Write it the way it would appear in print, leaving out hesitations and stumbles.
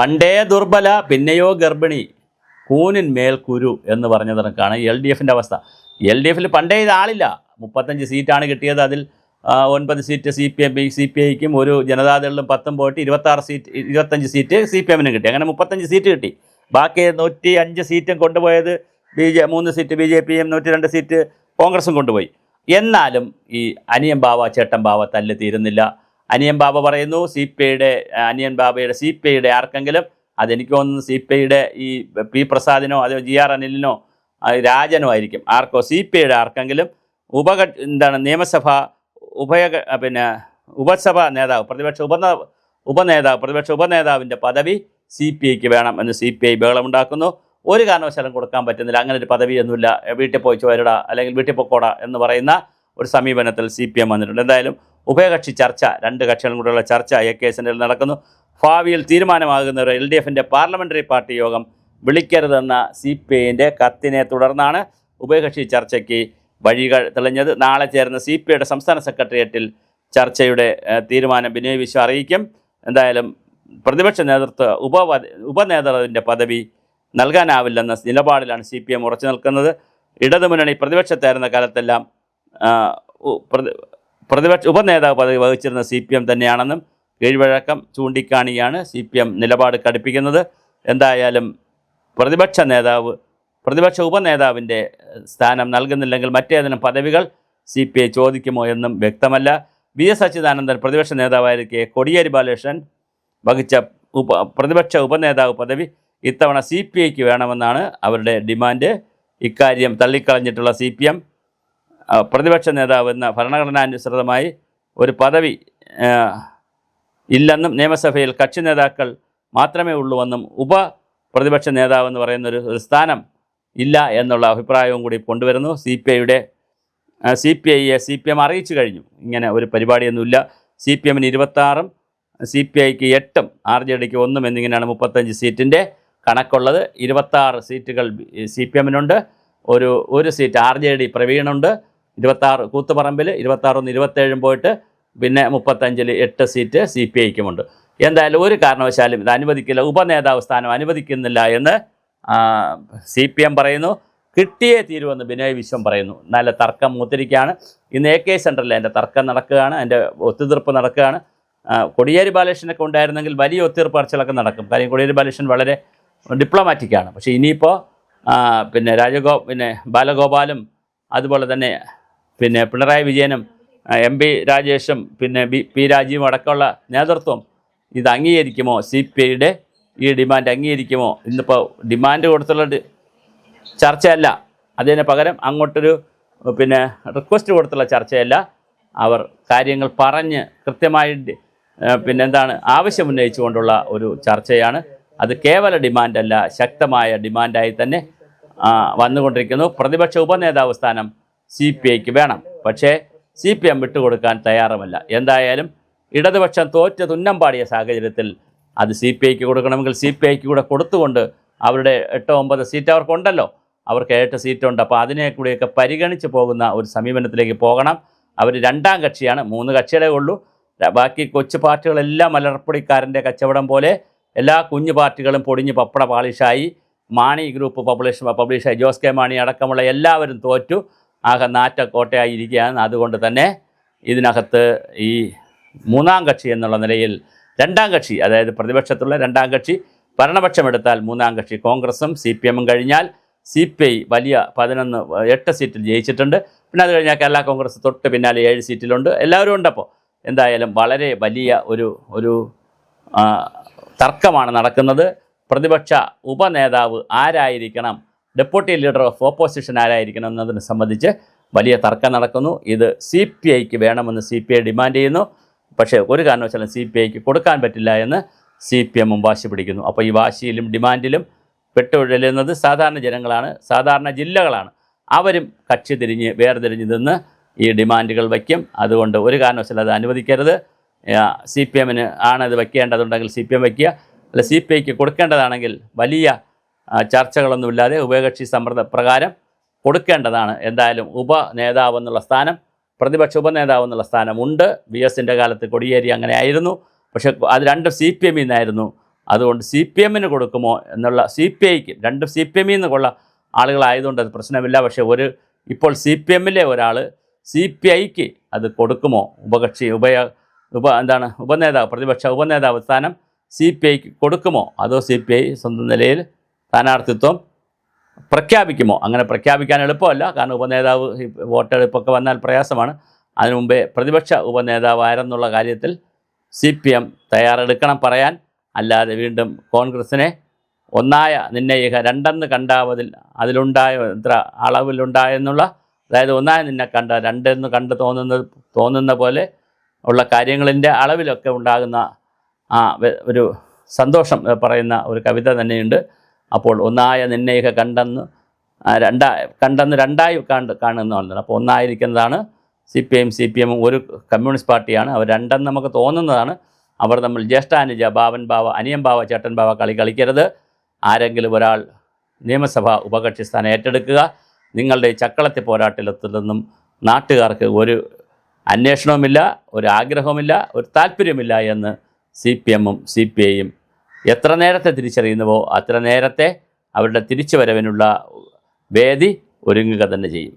പണ്ടേ ദുർബല പിന്നെയോ ഗർഭിണി കൂനിന്മേൽ കുരു എന്ന് പറഞ്ഞതിനൊക്കെയാണ് LDFിൻ്റെ അവസ്ഥ. LDFിൽ പണ്ടേ ഇതാളില്ല. 35 സീറ്റാണ് കിട്ടിയത്. അതിൽ 9 സീറ്റ് CPIക്കും ഒരു ജനതാദളിലും 10 പോയിട്ട് 25 സീറ്റ് CPMനും കിട്ടി. അങ്ങനെ 35 സീറ്റ് കിട്ടി. ബാക്കി 105 സീറ്റും കൊണ്ടുപോയത് 3 സീറ്റ് BJPയും 102 സീറ്റ് കോൺഗ്രസും കൊണ്ടുപോയി. എന്നാലും ഈ അനിയൻ ബാവ ചേട്ടൻ ബാവ തല്ല് തീരുന്നില്ല. അനിയൻ ബാബ പറയുന്നു അനിയൻ ബാബയുടെ CPIയുടെ ആർക്കെങ്കിലും, അതെനിക്ക് തോന്നുന്നു CPIയുടെ ഈ P പ്രസാദിനോ അതോ GR അനിലിനോ രാജനോ ആയിരിക്കും, ആർക്കോ CPIയുടെ ആർക്കെങ്കിലും നിയമസഭ ഉപസഭാ നേതാവ് പ്രതിപക്ഷ ഉപനേതാവിൻ്റെ പദവി CPIക്ക് വേണം എന്ന് CPI ബഹളമുണ്ടാക്കുന്നു. ഒരു കാരണവശാലും കൊടുക്കാൻ പറ്റുന്നില്ല, അങ്ങനെ ഒരു പദവിയൊന്നുമില്ല, വീട്ടിൽ പോയി ചോരടാ അല്ലെങ്കിൽ വീട്ടിൽ പൊക്കോടാ എന്ന് പറയുന്ന ഒരു സമീപനത്തിൽ CPM വന്നിട്ടുണ്ട്. എന്തായാലും ഉഭയകക്ഷി ചർച്ച, 2 കക്ഷികളും കൂടെയുള്ള ചർച്ച AK സെൻറ്ററിൽ നടക്കുന്നു. ഭാവിയിൽ തീരുമാനമാകുന്ന ഒരു LDFിൻ്റെ പാർലമെൻ്ററി പാർട്ടി യോഗം വിളിക്കരുതെന്ന CPIൻ്റെ കത്തിനെ തുടർന്നാണ് ഉഭയകക്ഷി ചർച്ചയ്ക്ക് വഴികൾ തെളിഞ്ഞത്. നാളെ ചേർന്ന CPIയുടെ സംസ്ഥാന സെക്രട്ടേറിയറ്റിൽ ചർച്ചയുടെ തീരുമാനം ബിനോയ് വിശ്വം അറിയിക്കും. എന്തായാലും പ്രതിപക്ഷ നേതൃത്വ ഉപനേതാവിൻ്റെ പദവി നൽകാനാവില്ലെന്ന നിലപാടിലാണ് CPM ഉറച്ചു നിൽക്കുന്നത്. ഇടതുമുന്നണി പ്രതിപക്ഷത്തായിരുന്ന കാലത്തെല്ലാം പ്രതിപക്ഷ ഉപനേതാവ് പദവി വഹിച്ചിരുന്ന CPM തന്നെയാണെന്നും കീഴ്വഴക്കം ചൂണ്ടിക്കാണിയാണ് CPM നിലപാട് കടുപ്പിക്കുന്നത്. എന്തായാലും പ്രതിപക്ഷ ഉപനേതാവിൻ്റെ സ്ഥാനം നൽകുന്നില്ലെങ്കിൽ മറ്റേതെങ്കിലും പദവികൾ CPI ചോദിക്കുമോ എന്നും വ്യക്തമല്ല. VS അച്യുതാനന്ദൻ പ്രതിപക്ഷ നേതാവായിരിക്കെ കോടിയേരി ബാലകൃഷ്ണൻ വഹിച്ച പ്രതിപക്ഷ ഉപനേതാവ് പദവി ഇത്തവണ CPIക്ക് വേണമെന്നാണ് അവരുടെ ഡിമാൻഡ്. ഇക്കാര്യം തള്ളിക്കളഞ്ഞിട്ടുള്ള CPM പ്രതിപക്ഷ നേതാവ് എന്ന ഭരണഘടനാനുസൃതമായി ഒരു പദവി ഇല്ലെന്നും നിയമസഭയിൽ കക്ഷി നേതാക്കൾ മാത്രമേ ഉള്ളൂവെന്നും പ്രതിപക്ഷ നേതാവ് എന്ന് പറയുന്നൊരു സ്ഥാനം ഇല്ല എന്നുള്ള അഭിപ്രായവും കൂടി കൊണ്ടുവരുന്നു. CPIയെ CPM അറിയിച്ചു കഴിഞ്ഞു, ഇങ്ങനെ ഒരു പരിപാടിയൊന്നുമില്ല. CPMന് 26ഉം CPIക്ക് 8ഉം RJDക്ക് 1 എന്നിങ്ങനെയാണ് 35 സീറ്റിൻ്റെ കണക്കുള്ളത്. 26 സീറ്റുകൾ CPMനുണ്ട്, ഒരു സീറ്റ് RJD പ്രവീണുണ്ട്. 26 കൂത്തുപറമ്പിൽ 26 27 പോയിട്ട് പിന്നെ 35-ൽ 8 സീറ്റ് CPIക്കുമുണ്ട്. എന്തായാലും ഒരു കാരണവശാലും ഇത് അനുവദിക്കില്ല, ഉപനേതാവ് സ്ഥാനം അനുവദിക്കുന്നില്ല എന്ന് CPM പറയുന്നു. കിട്ടിയേ തീരുമെന്ന് ബിനോയ് വിശ്വം പറയുന്നു. നല്ല തർക്കം മൂത്തിരിക്കുകയാണ്. ഇന്ന് AK സെൻറ്ററിൽ എൻ്റെ തർക്കം നടക്കുകയാണ്, എൻ്റെ ഒത്തുതീർപ്പ് നടക്കുകയാണ്. കോടിയേരി ബാലകൃഷ്ണനൊക്കെ ഉണ്ടായിരുന്നെങ്കിൽ വലിയ ഒത്തുതീർപ്പ് ചർച്ചകളൊക്കെ നടക്കും. കാര്യം കോടിയേരി ബാലകൃഷ്ണൻ വളരെ ഡിപ്ലോമാറ്റിക്കാണ്. പക്ഷേ ഇനിയിപ്പോൾ ബാലഗോപാലും അതുപോലെ തന്നെ പിണറായി വിജയനും MP രാജേഷും P രാജീവും അടക്കമുള്ള നേതൃത്വം ഇത് അംഗീകരിക്കുമോ? CPIയുടെ ഈ ഡിമാൻഡ് അംഗീകരിക്കുമോ? ഇന്നിപ്പോൾ ഡിമാൻഡ് കൊടുത്തുള്ള ചർച്ചയല്ല, അതിന് പകരം അങ്ങോട്ടൊരു റിക്വസ്റ്റ് കൊടുത്തുള്ള ചർച്ചയല്ല. അവർ കാര്യങ്ങൾ പറഞ്ഞ് കൃത്യമായി ആവശ്യമുന്നയിച്ചുകൊണ്ടുള്ള ഒരു ചർച്ചയാണ്. അത് കേവല ഡിമാൻഡല്ല, ശക്തമായ ഡിമാൻഡായി തന്നെ വന്നുകൊണ്ടിരിക്കുന്നു. പ്രതിപക്ഷ ഉപനേതാവ് സ്ഥാനം CPIക്ക് വേണം, പക്ഷേ CPM വിട്ടുകൊടുക്കാൻ തയ്യാറുമല്ല. എന്തായാലും ഇടതുപക്ഷം തോറ്റ് തുന്നം പാടിയ സാഹചര്യത്തിൽ അത് CPIക്ക് കൊടുക്കണമെങ്കിൽ CPIക്ക് കൂടെ കൊടുത്തുകൊണ്ട് അവരുടെ 8-9 സീറ്റ് അവർക്കുണ്ടല്ലോ, അവർക്ക് 7 സീറ്റുണ്ട്. അപ്പോൾ അതിനെ കൂടിയൊക്കെ പരിഗണിച്ച് പോകുന്ന ഒരു സമീപനത്തിലേക്ക് പോകണം. അവർ 2ാം കക്ഷിയാണ്, 3 കക്ഷികളേ ഉള്ളൂ. ബാക്കി കൊച്ചു പാർട്ടികളെല്ലാം മലർപ്പൊടിക്കാരൻ്റെ കച്ചവടം പോലെ എല്ലാ കുഞ്ഞു പാർട്ടികളും പൊടിഞ്ഞ് പപ്പട പാളിഷായി. മാണി ഗ്രൂപ്പ് പബ്ലിഷായി, ജോസ് കെ മാണി അടക്കമുള്ള എല്ലാവരും തോറ്റു, ആകെ നാറ്റക്കോട്ടയായി ഇരിക്കുകയാണ്. അതുകൊണ്ട് തന്നെ ഇതിനകത്ത് ഈ 3ാം കക്ഷി എന്നുള്ള നിലയിൽ 2ാം കക്ഷി, അതായത് പ്രതിപക്ഷത്തുള്ള 2ാം കക്ഷി, ഭരണപക്ഷം എടുത്താൽ 3ാം കക്ഷി കോൺഗ്രസും CPMും കഴിഞ്ഞാൽ CPI വലിയ 8 സീറ്റിൽ ജയിച്ചിട്ടുണ്ട്. പിന്നെ അത് കഴിഞ്ഞാൽ കേരള കോൺഗ്രസ് തൊട്ട് പിന്നാലെ 7 സീറ്റിലുണ്ട്. എല്ലാവരും ഉണ്ടപ്പോൾ എന്തായാലും വളരെ വലിയ ഒരു തർക്കമാണ് നടക്കുന്നത്. പ്രതിപക്ഷ ഉപനേതാവ് ആരായിരിക്കണം, ഡെപ്യൂട്ടി ലീഡർ ഓഫ് ഓപ്പോസിഷൻ ആരായിരിക്കണം എന്നതിനെ സംബന്ധിച്ച് വലിയ തർക്കം നടക്കുന്നു. ഇത് CPIക്ക് വേണമെന്ന് CPI ഡിമാൻഡ് ചെയ്യുന്നു. പക്ഷേ ഒരു കാരണവശാലും CPIക്ക് കൊടുക്കാൻ പറ്റില്ല എന്ന് CPMും വാശി പിടിക്കുന്നു. അപ്പോൾ ഈ വാശിയിലും ഡിമാൻഡിലും പെട്ടുഴലുന്നത് സാധാരണ ജനങ്ങളാണ്, സാധാരണ ജില്ലകളാണ്. അവരും കക്ഷി വേർതിരിഞ്ഞ് നിന്ന് ഈ ഡിമാൻഡുകൾ വയ്ക്കും. അതുകൊണ്ട് ഒരു കാരണവശാലും അത് അനുവദിക്കരുത്. CPMന് ആണ് അത് വയ്ക്കേണ്ടതുണ്ടെങ്കിൽ CPM വയ്ക്കുക, അല്ല CPIക്ക് കൊടുക്കേണ്ടതാണെങ്കിൽ വലിയ ചർച്ചകളൊന്നുമില്ലാതെ ഉഭയകക്ഷി സമ്മർദ്ദ പ്രകാരം കൊടുക്കേണ്ടതാണ്. എന്തായാലും ഉപനേതാവ് എന്നുള്ള സ്ഥാനം, പ്രതിപക്ഷ ഉപനേതാവ് എന്നുള്ള സ്ഥാനമുണ്ട്. VSൻ്റെ കാലത്ത് കോടിയേരി അങ്ങനെ ആയിരുന്നു. പക്ഷേ അത് 2 CPMിൽ നിന്നായിരുന്നു അതുകൊണ്ട് സി പി എമ്മിന് കൊടുക്കുമോ എന്നുള്ള സി പി ഐക്ക് രണ്ട് സി പി എമ്മിൽ നിന്നുള്ള ആളുകളായതുകൊണ്ട് അത് പ്രശ്നമില്ല. പക്ഷേ ഇപ്പോൾ സി പി എമ്മിലെ ഒരാൾ സി പി ഐക്ക് അത് കൊടുക്കുമോ, ഉപനേതാവ് പ്രതിപക്ഷ ഉപനേതാവ് സ്ഥാനം സി പി ഐക്ക് കൊടുക്കുമോ, അതോ സി പി ഐ സ്വന്തം നിലയിൽ സ്ഥാനാർത്ഥിത്വം പ്രഖ്യാപിക്കുമോ? അങ്ങനെ പ്രഖ്യാപിക്കാൻ എളുപ്പമല്ല, കാരണം ഉപനേതാവ് വോട്ടെടുപ്പൊക്കെ വന്നാൽ പ്രയാസമാണ്. അതിനു മുമ്പേ പ്രതിപക്ഷ ഉപനേതാവ് ആരെന്നുള്ള കാര്യത്തിൽ സി പി എം തയ്യാറെടുക്കണം പറയാൻ. അല്ലാതെ വീണ്ടും കോൺഗ്രസ്സിനെ ഒന്നായ നിന്നയിക രണ്ടെന്ന് കണ്ടാവതിൽ അതിലുണ്ടായ എത്ര അളവിലുണ്ടായെന്നുള്ള, അതായത് ഒന്നായ നിന്നെ കണ്ട രണ്ടെന്ന് കണ്ട് തോന്നുന്ന പോലെ ഉള്ള കാര്യങ്ങളിൻ്റെ അളവിലൊക്കെ ഉണ്ടാകുന്ന ഒരു സന്തോഷം പറയുന്ന ഒരു കവിത തന്നെയുണ്ട്. അപ്പോൾ ഒന്നായ നിന്നയിക കണ്ടെന്ന് രണ്ടായി കാണുന്നതാണ്. അപ്പോൾ ഒന്നായിരിക്കുന്നതാണ് സി പി എമ്മും ഒരു കമ്മ്യൂണിസ്റ്റ് പാർട്ടിയാണ്. അവർ രണ്ടെന്ന് നമുക്ക് തോന്നുന്നതാണ്. അവർ തമ്മിൽ ജ്യേഷ്ഠാനുജ, ബാവൻ ബാവ, അനിയൻ ബാവ, ചേട്ടൻ ബാവ കളിക്കരുത്. ആരെങ്കിലും ഒരാൾ നിയമസഭാ ഉപകക്ഷി സ്ഥാനം ഏറ്റെടുക്കുക. നിങ്ങളുടെ ചക്കളത്തി പോരാട്ടത്തിലൊന്നും നാട്ടുകാർക്ക് ഒരു അന്വേഷണവുമില്ല, ഒരു ആഗ്രഹവുമില്ല, ഒരു താല്പര്യമില്ല എന്ന് സി പി എമ്മും സി പി ഐയും എത്ര നേരത്തെ തിരിച്ചറിയുന്നുവോ അത്ര നേരത്തെ അവരുടെ തിരിച്ചുവരവിനുള്ള വേദി ഒരുങ്ങുക തന്നെ ചെയ്യും.